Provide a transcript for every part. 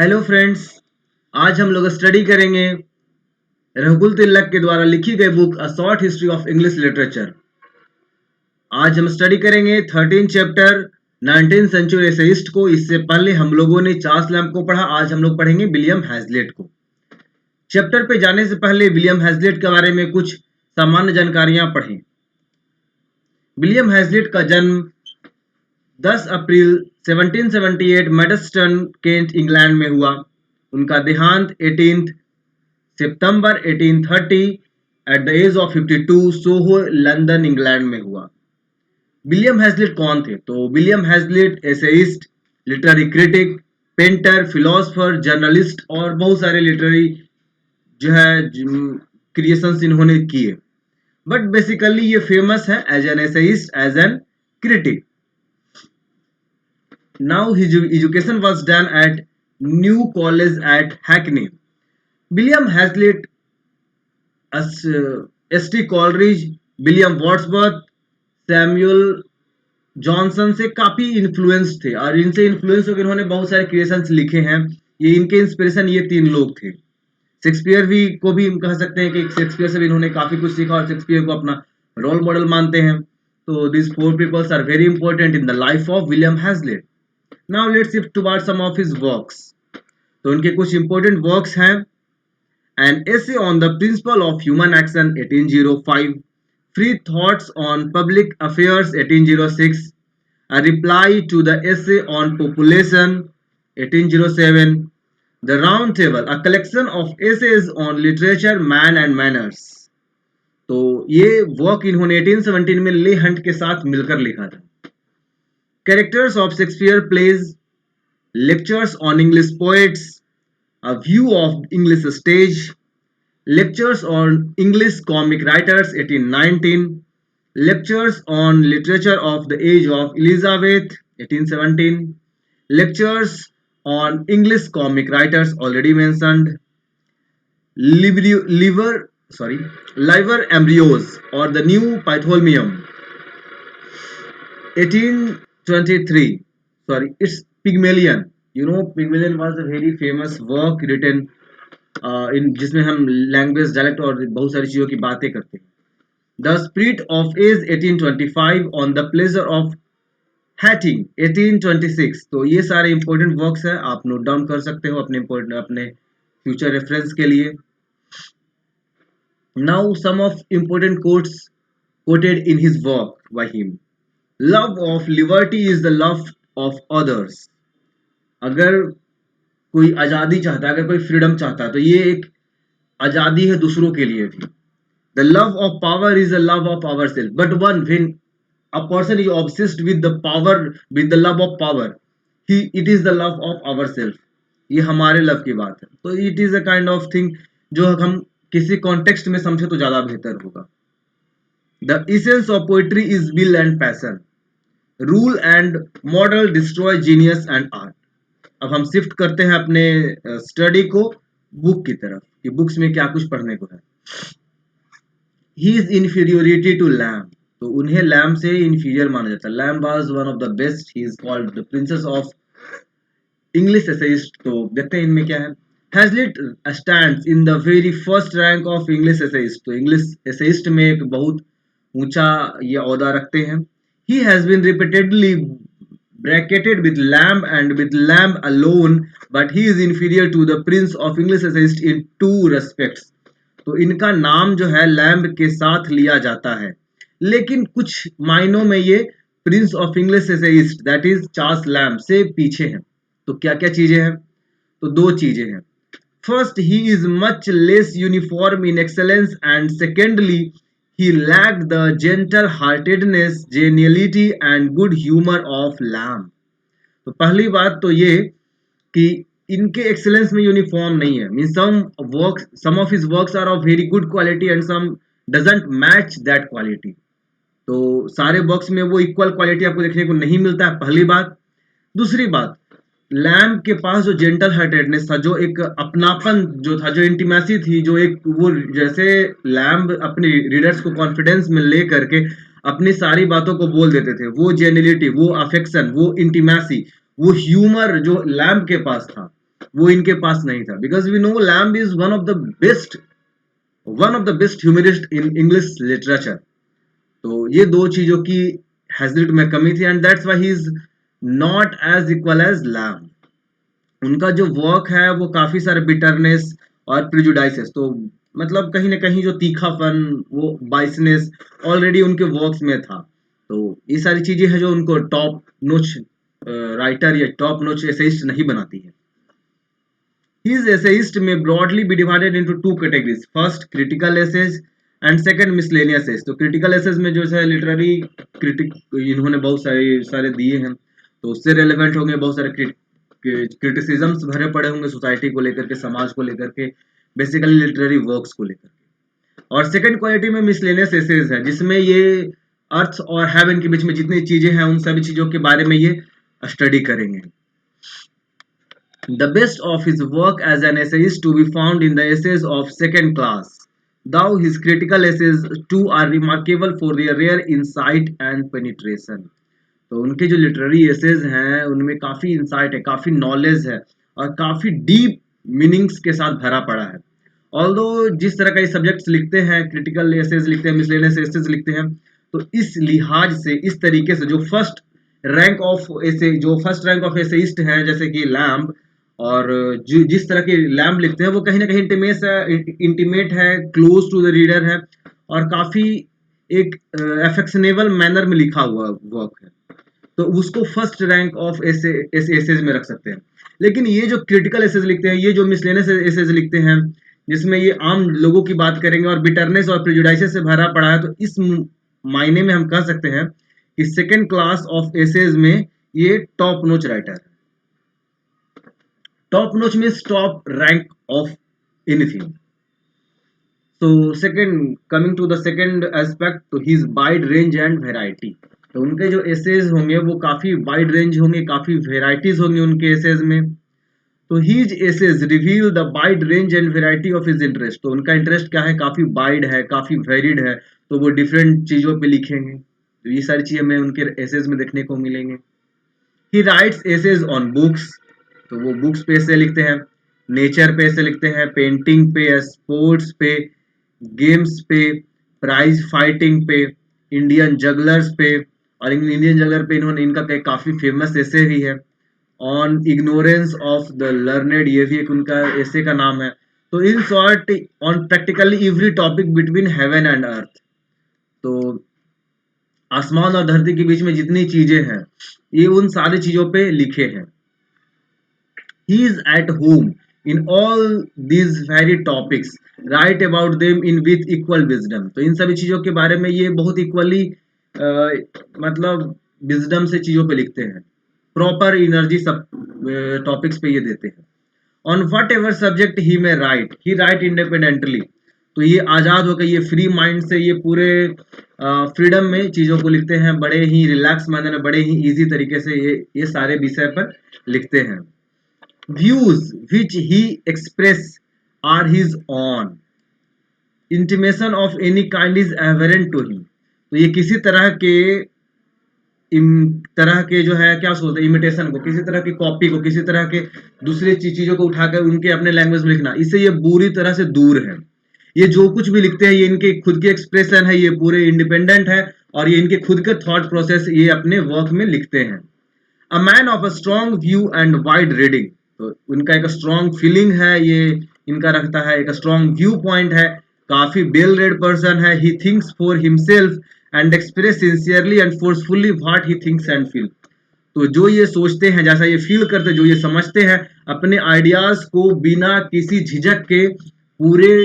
Hello friends. आज हम लोग स्टडी करेंगे रघुकुल तिलक के द्वारा लिखी गई book a short history of English literature. आज हम स्टडी करेंगे 13 चैप्टर 19th सेंचुरी एसेइस्ट को। इससे पहले हम लोगों ने चार्ल्स लैम्ब को पढ़ा। आज हम लोग पढ़ेंगे विलियम हैजलिट को। चैप्टर पे जाने से पहले विलियम हैजलिट के बारे में कुछ सामान्य जानकारियां पढ़ें। विलियम हैजलिट का जन्म 10 अप्रैल 1778 मेडस्टन केंट इंग्लैंड में हुआ। उनका देहांत 18 सितंबर 1830 at the age of 52 Soho London England में हुआ। विलियम हैजलिट कौन थे? तो William Hazlitt essayist, literary critic, painter, philosopher, journalist और बहुत सारे लिटरेरी जो है क्रिएशंस इन्होंने किए। बट बेसिकली ये फेमस है as an essayist, as an critic. Now his education was done at New College at Hackney. William Hazlitt, S.T. Coleridge, William Wordsworth, Samuel Johnson से काफी इन्फ्लुएंस थे और इनसे इन्फ्लुएंस होकर इन्होंने बहुत सारे क्रिएशंस लिखे हैं। ये इनके इंस्पिरेशन ये तीन लोग थे। शेक्सपियर भी को भी कह सकते हैं कि शेक्सपियर से भी इन्होंने काफी कुछ सीखा और शेक्सपियर को अपना रोल मॉडल मानते हैं। तो this four peoples are very important in the life of William Hazlitt. Now let's shift towards some of his works. तो उनके कुछ important works हैं। An essay on the principle of human action 1805, Free thoughts on public affairs 1806, A reply to the essay on population 1807, The Round Table, a collection of essays on literature, man and manners। तो ये work इन्होंने 1817 में ले Hunt के साथ मिलकर लिखा था। Characters of Shakespeare plays, Lectures on English poets, A view of English stage, Lectures on English comic writers 1819, Lectures on literature of the age of Elizabeth 1817, Lectures on English comic writers already mentioned, Liver embryos or the new Pytholmium 1823. It's Pygmalion. You know, Pygmalion was a very famous work written in जिसमें हम language, dialect और बहुत सारी चीजों की बातें करते हैं। The Spirit of Age 1825, On the Pleasure of Hatting 1826। तो ये सारे इंपॉर्टेंट वर्क्स हैं, आप नोट डाउन कर सकते हो अपने फ्यूचर रेफरेंस के लिए। Now some of important quotes quoted in his work by him. Love of liberty is the love of others। अगर कोई आजादी चाहता है, अगर कोई फ्रीडम चाहता है, तो ये एक आजादी है दूसरों के लिए भी। The love of power is the love of ourselves, but when a person is obsessed with the power, with the love of power, it is the love of ourselves। ये हमारे लव की बात है। तो it is a kind of thing जो हम किसी context में समझे तो ज्यादा बेहतर होगा। The essence of poetry is will and passion, rule and model destroy genius and art. अब हम शिफ्ट करते हैं अपने स्टडी को बुक की तरफ कि बुक्स में क्या कुछ पढ़ने को है। He is inferiority to Lamb. तो उन्हें लैम्ब से इन्फीरियर माना जाता है। Lamb was one of the best, he is called the princes of English essayist. तो देखते हैं इनमें क्या है। Hazlitt stands in the very first rank of English essayist. तो इंग्लिश एसेइस्ट में एक बहुत ऊंचा ये ओहदा रखते हैं। He has been repeatedly bracketed with Lamb and with Lamb alone, but he is inferior to the Prince of English Essayist in two respects। तो इनका नाम जो है लैम्ब के साथ लिया जाता है, लेकिन कुछ मायनों में ये Prince of English essayist that is Charles lamb से पीछे हैं। तो क्या क्या चीजें हैं? तो दो चीजें हैं। First, he is much less uniform in excellence and secondly he lacked the gentle heartedness, geniality and good humor of Lamb। तो पहली बात तो ये कि इनके एक्सेलेंस में यूनिफॉर्म नहीं है। Mean some of his works are of very good quality and some doesn't match that quality। तो सारे वर्क्स में वो इक्वल क्वालिटी आपको देखने को नहीं मिलता है, पहली बात। दूसरी बात, लैम्ब के पास जो जेंटल हार्टेडनेस था, जो एक अपनापन जो था, जो इंटीमेसी थी, जो एक वो जैसे लैम्ब अपने रीडर्स को कॉन्फिडेंस में ले करके अपनी सारी बातों को बोल देते थे, वो जेन्युइनिटी, वो अफेक्शन, वो इंटीमेसी, वो ह्यूमर जो लैम्ब के पास था, वो इनके पास नहीं था, because we know Lamb is one of the best humorist in English literature. तो ये दो चीजों की हैजलिट में कमी थी, and that's why he is not as equal as Lamb. उनका जो वर्क है वो काफी सारे बिटरनेस और प्रिजुडाइसेस, तो मतलब कहीं ना कहीं जो तीखापन, वो बाइसनेस ऑलरेडी उनके वर्क्स में था। तो ये सारी चीजें हैं जो उनको टॉप नोच राइटर या टॉप नोच एसेइस्ट नहीं बनाती है। His essayist may broadly be divided into two categories. First, critical essays and second, miscellaneous essays. तो critical essays में जो है लिटरेरी क्रिटिक इन्होंने बहुत सारे दिए हैं, तो उससे रेलेवेंट होंगे, बहुत सारे क्रिटिसिजम्स भरे पड़े होंगे सोसाइटी को लेकर के, समाज को लेकर के, बेसिकली लिटरेरी वर्क्स को लेकर के। और सेकंड क्वालिटी में मिसलेनियस एसेज है, जिसमें ये अर्थ और हेवन के बीच में जितनी चीजें हैं उन सभी चीजों के बारे में ये स्टडी करेंगे। The best of his work as an essayist to be found in the essays of second class, though his critical essays too are remarkable for their rare insight and penetration. तो उनके जो literary essays हैं उनमें काफ़ी insight है, काफ़ी knowledge है और काफ़ी डीप मीनिंग्स के साथ भरा पड़ा है। ऑल्दो जिस तरह का ये सब्जेक्ट्स लिखते हैं, क्रिटिकल एसेज लिखते हैं, मिसलेनियस एसेज लिखते हैं, तो इस लिहाज से, इस तरीके से जो फर्स्ट रैंक ऑफ एसेइस्ट हैं जैसे कि लैम्ब, और जिस तरह के लैम्ब लिखते हैं वो कहीं ना कहीं इंटीमेट है, क्लोज टू द रीडर है, और काफ़ी एक एफेक्शनेबल मैनर में लिखा हुआ वर्क है, तो उसको फर्स्ट रैंक ऑफ एसेज में रख सकते हैं। लेकिन ये जो क्रिटिकल एसेज लिखते हैं, ये जो मिसलेनियस एसेज लिखते हैं, जिसमें ये आम लोगों की बात करेंगे और बिटरनेस और प्रेजुडाइसेस से भरा पड़ा है, तो इस मायने में हम कह सकते हैं कि सेकेंड क्लास ऑफ एसेज में ये टॉप नोच राइटर है। टॉप नोच means top rank of anything. So second, coming to the second aspect, तो his wide range and variety. तो उनके जो एसेज होंगे वो काफ़ी वाइड रेंज होंगे, काफ़ी वेराइटीज होंगी उनके एसेज में। तो his essays reveal the wide range and variety of his interest. तो उनका इंटरेस्ट क्या है, काफ़ी वाइड है, काफ़ी वेरिड है, तो वो डिफरेंट चीज़ों पे लिखेंगे। तो ये सारी चीज़ें हमें उनके एसेज में देखने को मिलेंगे। He writes essays on books, तो वो बुक्स पे ऐसे लिखते हैं, नेचर पे ऐसे लिखते हैं, पेंटिंग पे, स्पोर्ट्स पे, गेम्स पे, प्राइज फाइटिंग पे, इंडियन जगलर्स पे, और इंडियन जगलर पे इनका काफ़ी फेमस ऐसे भी है। On ignorance of the learned, ये भी एक उनका ऐसे का नाम है। तो in short, on practically every topic between heaven and earth, तो आसमान और धरती के बीच में जितनी चीजें हैं ये उन सारी चीजों पे लिखे हैं। He is at home in all these very topics, right about them in with equal wisdom. तो इन सभी चीजों के बारे में ये बहुत इक्वली मतलब विजडम से चीजों पे लिखते हैं, प्रॉपर एनर्जी सब टॉपिक्स पे ये देते हैं। ऑन वट एवर सब्जेक्ट ही में राइट, ही राइट इंडिपेंडेंटली, तो ये आज़ाद होकर, ये फ्री माइंड से, ये पूरे फ्रीडम में चीज़ों को लिखते हैं, बड़े ही रिलैक्स मैनर में, बड़े ही इजी तरीके से ये सारे विषय पर लिखते हैं। Views which he express are his own, intimation of any kind is abhorrent to him. तो ये किसी तरह के जो है क्या बोलते हैं, इमिटेशन को, किसी तरह की कॉपी को, किसी तरह के दूसरे चीजों को उठाकर उनके अपने लैंग्वेज में लिखना, इससे ये बुरी तरह से दूर है। ये जो कुछ भी लिखते हैं ये इनके खुद के एक्सप्रेशन है, ये पूरे इंडिपेंडेंट है, और ये इनके खुद के थॉट प्रोसेस ये अपने वर्क में लिखते हैं। A man of a strong view and wide reading, तो उनका एक स्ट्रॉन्ग फीलिंग है, ये इनका रखता है, एक स्ट्रॉन्ग व्यू पॉइंट है, काफी वेल रेड पर्सन है। He thinks for himself and express sincerely and forcefully what he thinks and feel. तो जो ये सोचते हैं, जैसा ये फील करते हैं, जो ये समझते हैं, अपने आइडियाज को बिना किसी झिझक के पूरे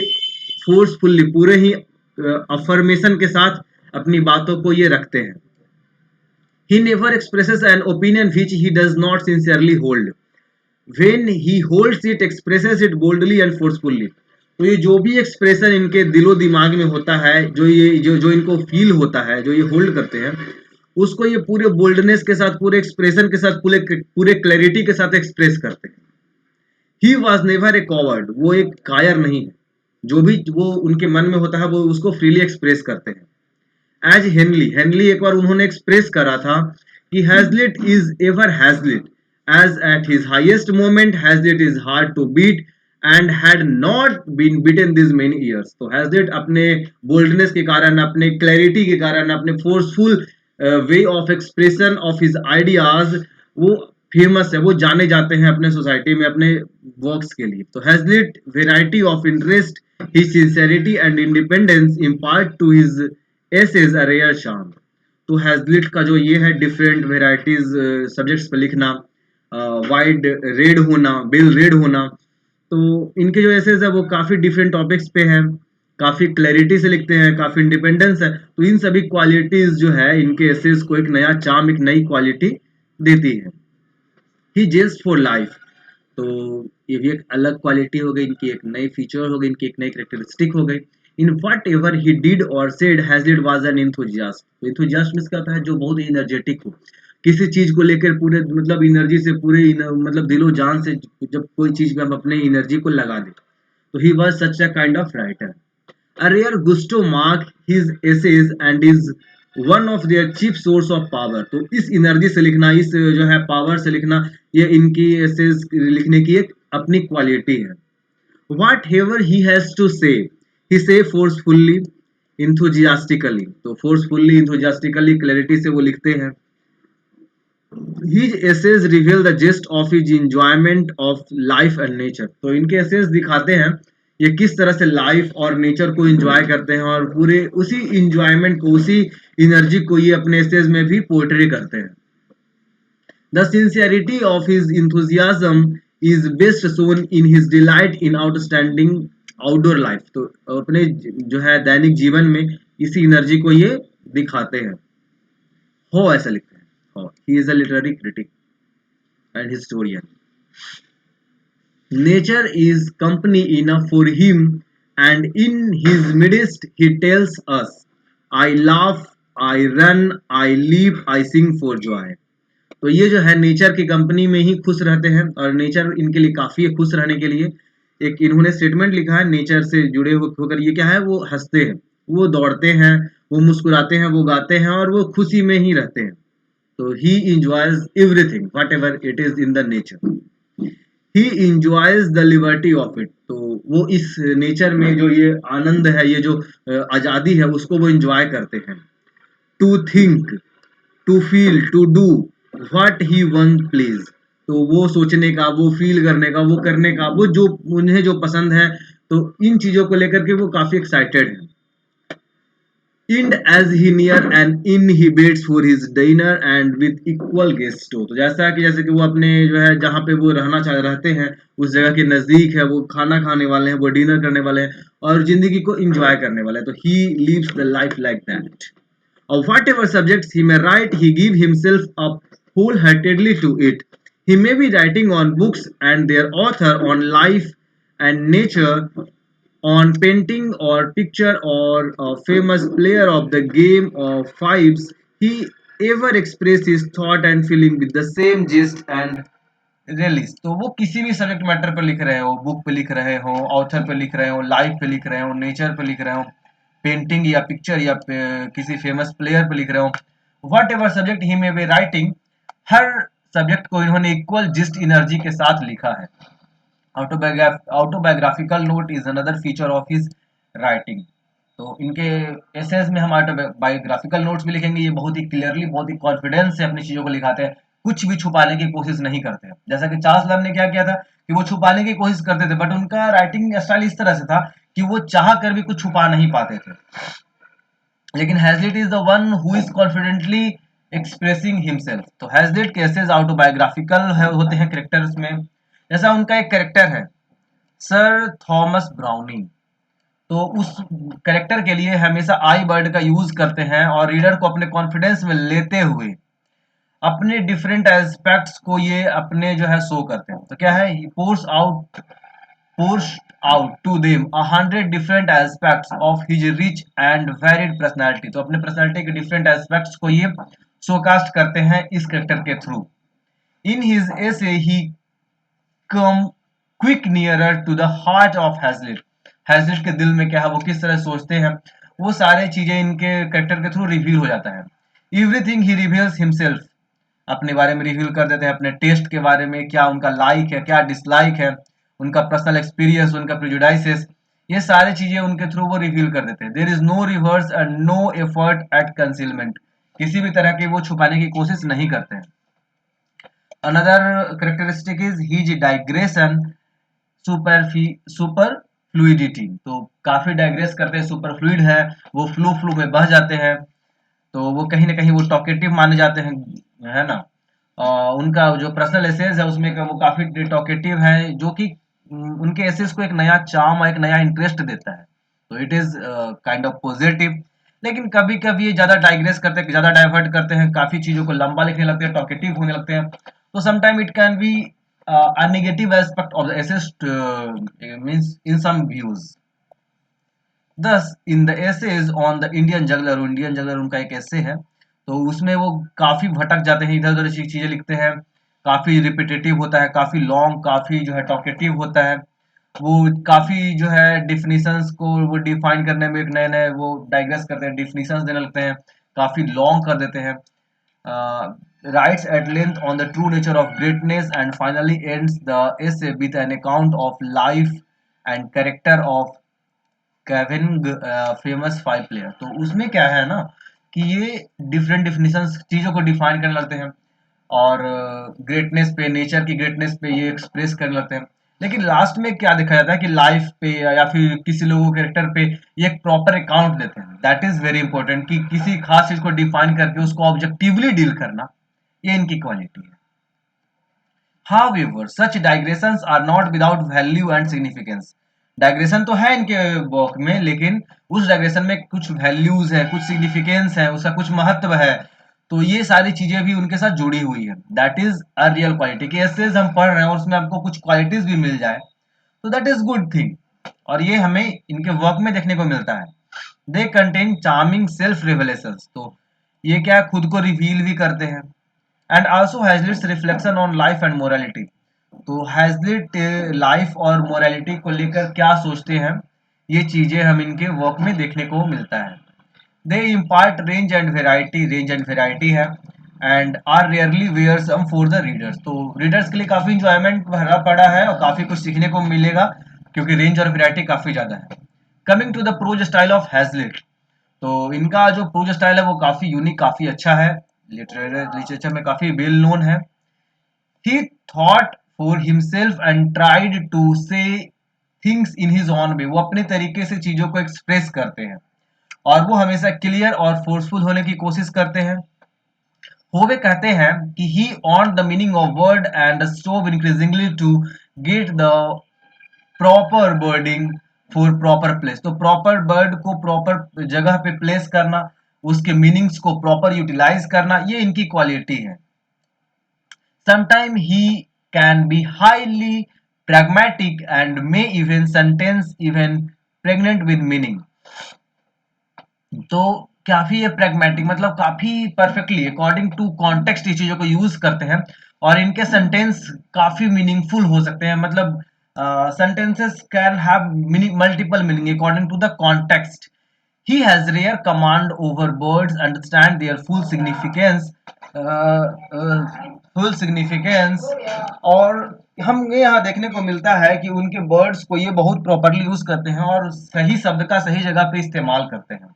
फोर्सफुल्ली, पूरे ही अफर्मेशन के साथ अपनी बातों को ये रखते हैं। He never expresses an opinion which he does not sincerely hold. When he holds it, expresses it boldly and forcefully. तो ये जो भी एक्सप्रेशन इनके दिलो दिमाग में होता है, जो इनको फील होता है, जो ये होल्ड करते हैं, उसको ये पूरे बोल्डनेस के साथ, पूरे एक्सप्रेशन के साथ, पूरे क्लैरिटी के साथ एक्सप्रेस करते हैं। He was never a coward, वो एक कायर नहीं है, जो भी वो उनके मन में होता है वो उसको फ्रीली एक्सप्रेस करते हैं। एज हेनली एक बार उन्होंने एक्सप्रेस करा था कि Hazlitt is ever Hazlitt as at his highest moment Hazlitt is hard to beat and had not been beaten these many years. तो Hazlitt अपने boldness के कारण, अपने clarity के कारण, अपने forceful way of expression of his ideas, वो famous है, वो जाने जाते हैं अपने सोसाइटी में अपने वर्क्स के लिए. तो Hazlitt variety of interest, his sincerity and independence impart to his essays a rare charm. तो हैजलिट का जो ये है डिफरेंट वेराइटीज सब्जेक्ट्स पे लिखना, वाइड रेड होना, बिल रेड होना, तो इनके जो एसेज है वो काफ़ी डिफरेंट टॉपिक्स पे हैं, काफ़ी क्लैरिटी से लिखते हैं, काफ़ी इंडिपेंडेंस है. तो इन सभी क्वालिटीज़ जो है इनके एसेज को एक नया चार्म, एक नई क्वालिटी देती है. ही जेस्ट फॉर लाइफ, तो ये भी एक अलग क्वालिटी हो गई इनकी, एक नई फीचर हो गई इनकी, एक नई करेक्टरिस्टिक हो गई. In whatever he did or said Hazlitt was an enthusiast. तो इंथुजियास्ट मींस क्या होता है, जो बहुत एनर्जेटिक हो किसी चीज को लेकर, पूरे मतलब एनर्जी से, पूरे मतलब दिलो जान से जब कोई चीज में हम अपने एनर्जी को लगा दे, तो he was such a kind of writer. A rare gusto mark his essays and is one of their chief source of power. तो इस एनर्जी से लिखना, इस जो है पावर से लिखना, ये इनकी एसेज लिखने की एक अपनी क्वालिटी है. Whatever he has to say, he say forcefully, enthusiastically. तो forcefully, enthusiastically, clarity से वो लिखते हैं. His essays reveal the gist of his enjoyment of life and nature. तो इनके essays दिखाते हैं ये किस तरह से लाइफ और नेचर को एंजॉय करते हैं, और पूरे उसी इंजॉयमेंट को, उसी एनर्जी को ये अपने essays में भी पोर्ट्रे करते हैं. The sincerity of his enthusiasm is best shown in his delight in outstanding outdoor life. तो अपने जो है दैनिक जीवन में इसी एनर्जी को ये दिखाते हैं. हो ऐसा लिखते हैं. हो, he is a literary critic and historian. Nature is company enough for him, and in his midst he tells us, I laugh, I run, I leap, I sing for joy. तो ये जो है नेचर की company में ही खुश रहते हैं, और नेचर इनके लिए काफ़ी है खुश रहने के लिए. एक इन्होंने स्टेटमेंट लिखा है, नेचर से जुड़े होकर ये क्या है, वो हंसते हैं, वो दौड़ते हैं, वो मुस्कुराते हैं, वो गाते हैं, और वो खुशी में ही रहते हैं. तो he enjoys everything what ever it is in the nature. He enjoys the liberty of it. तो वो इस नेचर में जो ये आनंद है, ये जो आज़ादी है, उसको वो इंजॉय करते हैं. To think, to feel, to do what he one please. तो वो सोचने का, वो फील करने का, वो करने का, वो जो उन्हें जो पसंद है, तो इन चीजों को लेकर के वो काफी एक्साइटेड है. And as he near and in he waits for his dinner and with equal gusto. तो जैसे कि वो अपने जो है जहाँ पे वो रहते हैं उस जगह के नजदीक है, वो खाना खाने वाले हैं, वो डिनर करने वाले हैं, और जिंदगी को एंजॉय करने वाले हैं. तो he lives the life like that. Of whatever subjects he may write, he give himself up wholeheartedly to it. He may be writing on books and their author, on life and nature, on painting or picture, or a famous player of the game of fives. He ever express his thought and feeling with the same gist and release. तो वो किसी भी subject matter पर लिख रहे हो, book पे लिख रहे हो, ऑथर पे लिख रहे हो, लाइफ पे लिख रहे हो, नेचर पे लिख रहे हो, पेंटिंग या पिक्चर या किसी फेमस प्लेयर पे लिख रहे हो, what ever subject he may be writing, her subject को इन्होंने इक्वल जिस्ट एनर्जी के साथ लिखा है. Autobiographical note is another feature of his writing. तो इनके एसेज में हम ऑटोबायोग्राफिकल नोट्स भी लिखेंगे. ये बहुत ही क्लियरली, बहुत ही कॉन्फिडेंस से अपनी चीजों को लिखाते हैं, कुछ भी छुपाने की कोशिश नहीं करते हैं. जैसा कि चार्ल्स लैम्ब ने क्या किया था कि वो छुपाने की कोशिश करते थे, बट उनका राइटिंग स्टाइल इस तरह से था कि वो चाह कर भी कुछ छुपा नहीं पाते थे. लेकिन Hazlitt is the one who is confidently expressing himself. तो हैजलिट के एसेज ऑटोबायोग्राफिकल होते हैं कैरेक्टर्स में. जैसा उनका एक कैरेक्टर है सर थॉमस ब्राउनिंग. तो उस कैरेक्टर के लिए हमेशा आई वर्ड का यूज करते हैं, और रीडर को अपने कॉन्फिडेंस में लेते हुए अपने डिफरेंट एस्पेक्ट्स को ये अपने जो है शो करते हैं. तो क्या है, ही pours out to them 100 different aspects of his rich and varied personality. तो अपने पर्सनालिटी के डिफरेंट एस्पेक्ट्स को ये शोकास्ट करते हैं इस कैरेक्टर के through. In his essay he come quick nearer to the heart of Hazlitt. Hazlitt के दिल में क्या है, वो किस तरह सोचते हैं, वो सारे चीजें इनके कैरेक्टर के थ्रू रिवील हो जाता है. एवरीथिंग ही रिवील्स हिमसेल्फ अपने बारे में रिवील कर देते हैं, अपने टेस्ट के बारे में, क्या उनका लाइक है, क्या डिसलाइक है, उनका पर्सनल एक्सपीरियंस, उनका प्रेजुडाइसेस, ये सारी चीजें उनके थ्रू वो रिवील कर देते हैं। There is no reverse and no effort at concealment, किसी भी तरह के वो छुपाने की कोशिश नहीं करते हैं। Another characteristic is his digression super super fluidity, तो काफी डाइग्रेस करते हैं, सुपर फ्लूइड है, वो फ्लो फ्लो में बह जाते हैं, तो वो कहीं ना कहीं वो टॉकेटिव माने जाते हैं, है ना। उनका जो पर्सनल एसेज है उसमें वो काफी टॉकेटिव है, जो कि उनके एसेज को एक नया चार्म और एक नया इंटरेस्ट देता है, तो it is kind of positive. लेकिन कभी कभी ये ज्यादा डाइग्रेस करते हैं, ज्यादा डाइवर्ट करते हैं, काफी चीजों को लंबा लिखने लगते हैं, टॉकेटिव होने लगते हैं, तो sometime it can be a negative aspect of the essay means in some views. Thus, in the essays on the Indian juggler उनका एक essay है, तो उसमें वो काफी भटक जाते हैं, इधर उधर चीजें लिखते हैं, काफी रिपीटेटिव होता है, काफी लॉन्ग, काफी जो है टॉकेटिव होता है, वो काफी जो है डिफिनीशंस को वो डिफाइन करने में एक नए नए वो डाइग्रेस करते हैं, डिफिनीशंस देने लगते हैं, काफी लॉन्ग कर देते हैं, writes at length on the true nature of greatness, and finally ends the essay with an account of life and character of Kevin famous five player. तो उसमें क्या है ना कि ये डिफरेंट डिफिनीशंस चीजों को डिफाइन करने लगते हैं, और ग्रेटनेस पे, नेचर की ग्रेटनेस पे ये एक्सप्रेस करने लगते हैं। लेकिन लास्ट में क्या देखा जाता है कि लाइफ पे या फिर किसी लोगों के कैरेक्टर पे ये एक प्रॉपर अकाउंट देते हैं। दैट इज वेरी इंपॉर्टेंट कि किसी खास चीज को डिफाइन करके उसको ऑब्जेक्टिवली डील करना, ये इनकी क्वालिटी है। However, such digressions are not without value and significance. Digression तो है इनके वर्क में, लेकिन उस डाइग्रेशन में कुछ वैल्यूज है, कुछ सिग्निफिकेंस है, उसका कुछ महत्व है, तो ये सारी चीजें भी उनके साथ जुड़ी हुई है। That is a real quality कि ऐसे हम पढ़ रहे हैं और उसमें हमको कुछ क्वालिटीज भी मिल जाए, तो दैट इज गुड थिंग, और ये हमें इनके वर्क में देखने को मिलता है। They contain charming self revelation, तो ये क्या खुद को रिवील भी करते हैं, and also Hazlitt's reflection on life and morality, तो हैजलिट लाइफ और मोरालिटी को लेकर क्या सोचते हैं, ये चीजें हम इनके वर्क में देखने को मिलता है। They impart range and variety है, and are rarely wearisome for the readers, तो रीडर्स के लिए काफी इंजॉयमेंट भरा पड़ा है और काफी कुछ सीखने को मिलेगा, क्योंकि रेंज और वेराइटी काफी ज्यादा है। Coming to the prose style of Hazlitt, तो इनका जो प्रोज स्टाइल है वो काफी यूनिक, काफी अच्छा है, लिटरेचर में काफी वेल नोन है। He thought for himself and tried to say things in his own way, वो अपने तरीके से चीजों को एक्सप्रेस करते हैं, और वो हमेशा क्लियर और फोर्सफुल होने की कोशिश करते हैं। होवे कहते हैं कि he earned the meaning of word and strove increasingly to get the proper wording for proper place, तो प्रॉपर वर्ड को प्रॉपर जगह पे प्लेस करना, उसके मीनिंग्स को प्रॉपर यूटिलाइज करना, ये इनकी क्वालिटी है। Sometimes he can be highly pragmatic and may even sentence even pregnant with meaning, तो काफी ये pragmatic मतलब काफी परफेक्टली अकॉर्डिंग टू कॉन्टेक्स्ट ये चीजों को यूज करते हैं, और इनके सेंटेंस काफी मीनिंगफुल हो सकते हैं, मतलब sentences can have multiple meaning according to the context. He has rare command over words, understand their uh, uh, full significance, और हम ये यहाँ देखने को मिलता है कि उनके वर्ड्स को ये बहुत प्रॉपरली यूज करते हैं और सही शब्द का सही जगह पे इस्तेमाल करते हैं।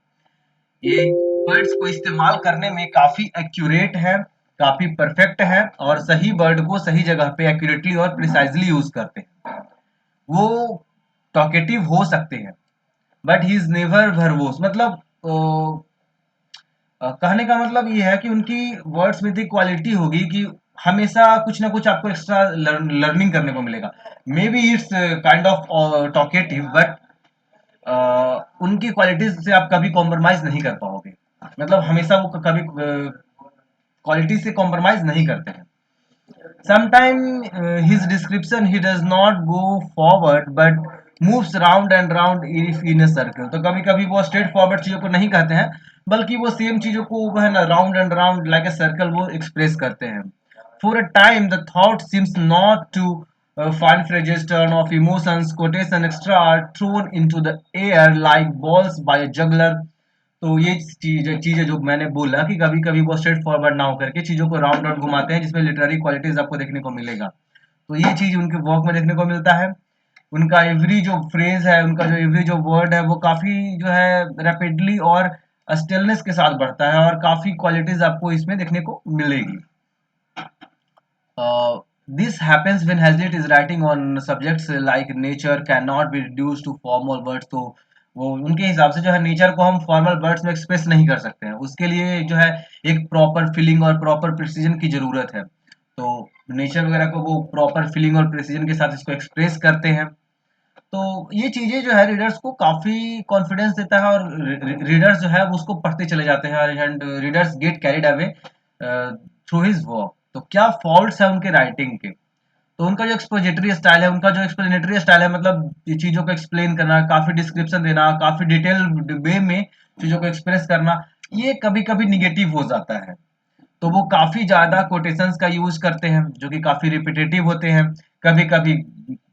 ये वर्ड्स को इस्तेमाल करने में काफी एक्यूरेट है, काफी परफेक्ट है, और सही वर्ड को सही जगह पे एक्यूरेटली और प्रिसाइजली यूज करते हैं। वो टॉकेटिव हो सकते हैं, but he is never verbose, मतलब कहने का मतलब ये है कि उनकी वर्ड्स में इतनी क्वालिटी होगी कि हमेशा कुछ ना कुछ आपको एक्स्ट्रा लर्निंग करने को मिलेगा। May be it's kind of talkative, but उनकी क्वालिटीज से आप कभी कॉम्प्रोमाइज नहीं कर पाओगे, मतलब हमेशा वो कभी क्वालिटी से कॉम्प्रोमाइज नहीं करते हैं। Sometimes his description he does not go forward but moves round and round if in a circle, तो कभी कभी वो स्ट्रेट फॉरवर्ड चीजों को नहीं कहते हैं, बल्कि वो सेम चीजों को वो है ना round and round like a circle वो एक्सप्रेस करते हैं। For a time the thought seems not to find phrases turn of emotions, quotation extra are thrown into the air like balls by a juggler, तो ये चीजें जो मैंने बोला कि कभी कभी वो स्ट्रेट फॉरवर्ड ना होकर के चीजों को राउंड राउंड घुमाते हैं, जिसमें लिटरेरी क्वालिटीज आपको देखने को मिलेगा। तो ये चीज उनके वर्क में देखने को मिलता है। उनका एवरी जो फ्रेज है, उनका जो एवरी जो वर्ड है, वो काफी जो है रैपिडली और स्टिलनेस के साथ बढ़ता है, और काफी क्वालिटीज आपको इसमें देखने को मिलेगी। This happens when Hazlitt is writing on subjects like nature cannot be reduced to formal words। तो वो उनके हिसाब से जो है नेचर को हम फॉर्मल वर्ड्स में एक्सप्रेस नहीं कर सकते हैं, उसके लिए जो है एक प्रॉपर फीलिंग और प्रॉपर प्रिसीजन की जरूरत है। तो नेचर वगैरह को वो प्रॉपर फीलिंग और प्रिसीजन के साथ इसको एक्सप्रेस करते हैं। तो ये चीजें जो है रीडर्स को काफी कॉन्फिडेंस देता है, और रीडर्स जो है वो उसको पढ़ते चले जाते हैं, and readers get carried away through his work. तो क्या फॉल्ट्स है उनके राइटिंग के? तो उनका जो एक्सपोजिटरी स्टाइल है, उनका जो एक्सप्लेनेटरी स्टाइल है, मतलब ये चीजों को एक्सप्लेन करना, काफी डिस्क्रिप्शन देना, काफी डिटेल वे में चीजों को एक्सप्रेस करना, ये कभी कभी निगेटिव हो जाता है। तो वो काफी ज्यादा कोटेशंस का यूज करते हैं जो कि काफी रिपीटेटिव होते हैं, कभी कभी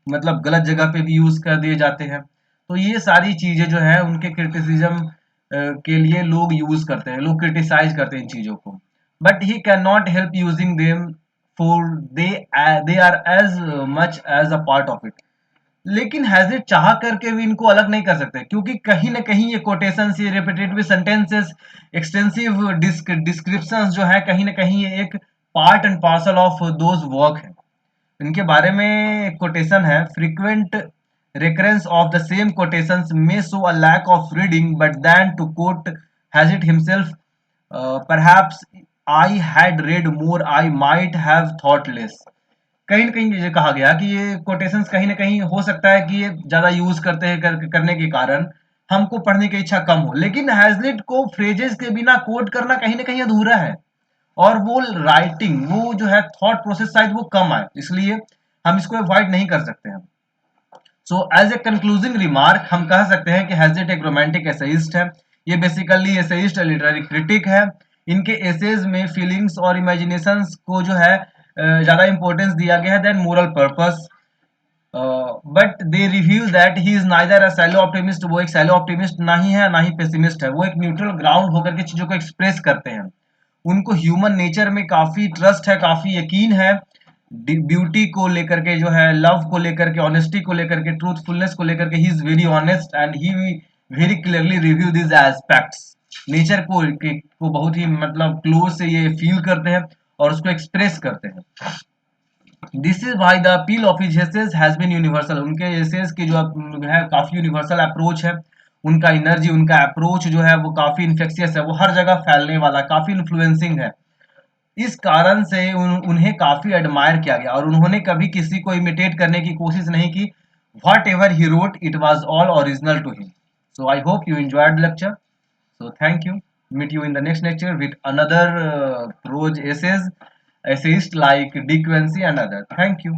मतलब गलत जगह पे भी यूज कर दिए जाते हैं। तो ये सारी चीजें जो है उनके क्रिटिसिज्म के लिए लोग यूज करते हैं, लोग क्रिटिसाइज करते हैं इन चीजों को। But he can not help using them, for they they are as much as a part of it. लेकिन हैजिट चाह करके भी इनको अलग नहीं कर सकते, क्योंकि कहीं ना कहीं ये कोटेशंस, ये रिपीटेटिव सेंटेंसेस, एक्सटेंसिव डिस्क्रिप्शंस जो है, कहीं ना कहीं ये एक part and parcel of those work है। इनके बारे में एक कोटेशन है: frequent recurrence of the same quotations may show a lack of reading, but then to quote Hazlitt himself, perhaps I had read more, I might have thought less। कहीं ना कहीं ये कहा गया कि ये कोटेशंस कहीं ना कहीं हो सकता है कि ये ज्यादा यूज करते हैं करने के कारण हमको पढ़ने की इच्छा कम हो, लेकिन हैजलिट को फ्रेजेस के बिना कोट करना कहीं ना कहीं अधूरा है, और वो राइटिंग, वो जो है थॉट प्रोसेस शायद वो कम आए, इसलिए हम इसको अवॉइड नहीं कर सकते हैं। सो एज ए कंक्लूजिंग रिमार्क हम कह सकते हैं कि हैजलिट एक रोमांटिक एसेइस्ट है। ये बेसिकली एसेइस्ट लिटरेरी क्रिटिक है। इनके एसेज में फीलिंग्स और इमेजिनेशंस को जो है ज्यादा इंपॉर्टेंस दिया गया है then moral purpose. But they review that he is neither a shallow optimist, वो एक सैलो ऑप्टिमिस्ट नहीं है ना ही पेसिमिस्ट है, वो एक न्यूट्रल ग्राउंड होकर के चीजों को एक्सप्रेस करते हैं। उनको ह्यूमन नेचर में काफी ट्रस्ट है, काफी यकीन है, ब्यूटी को लेकर के जो है, लव को लेकर के, ऑनेस्टी को लेकर के, ट्रूथफुलनेस को लेकर के। He is very honest and he very clearly review this aspects. Nature को बहुत ही मतलब क्लोज से ये फील करते हैं और उसको एक्सप्रेस करते हैं। This is why the appeal of his essays has been universal. उनके एसेज की जो है काफी यूनिवर्सल अप्रोच है, उनका एनर्जी, उनका अप्रोच जो है वो काफी इन्फेक्शियस है, वो हर जगह फैलने वाला, काफी इन्फ्लुएंसिंग है। इस कारण से उन्हें काफी एडमायर किया गया, और उन्होंने कभी किसी को इमिटेट करने की कोशिश नहीं की। Whatever he wrote it was all original to him. So I hope you enjoyed the lecture. So thank you. Meet you in the next lecture with another prose essays, essayist like Dick Quincy and other. Thank you.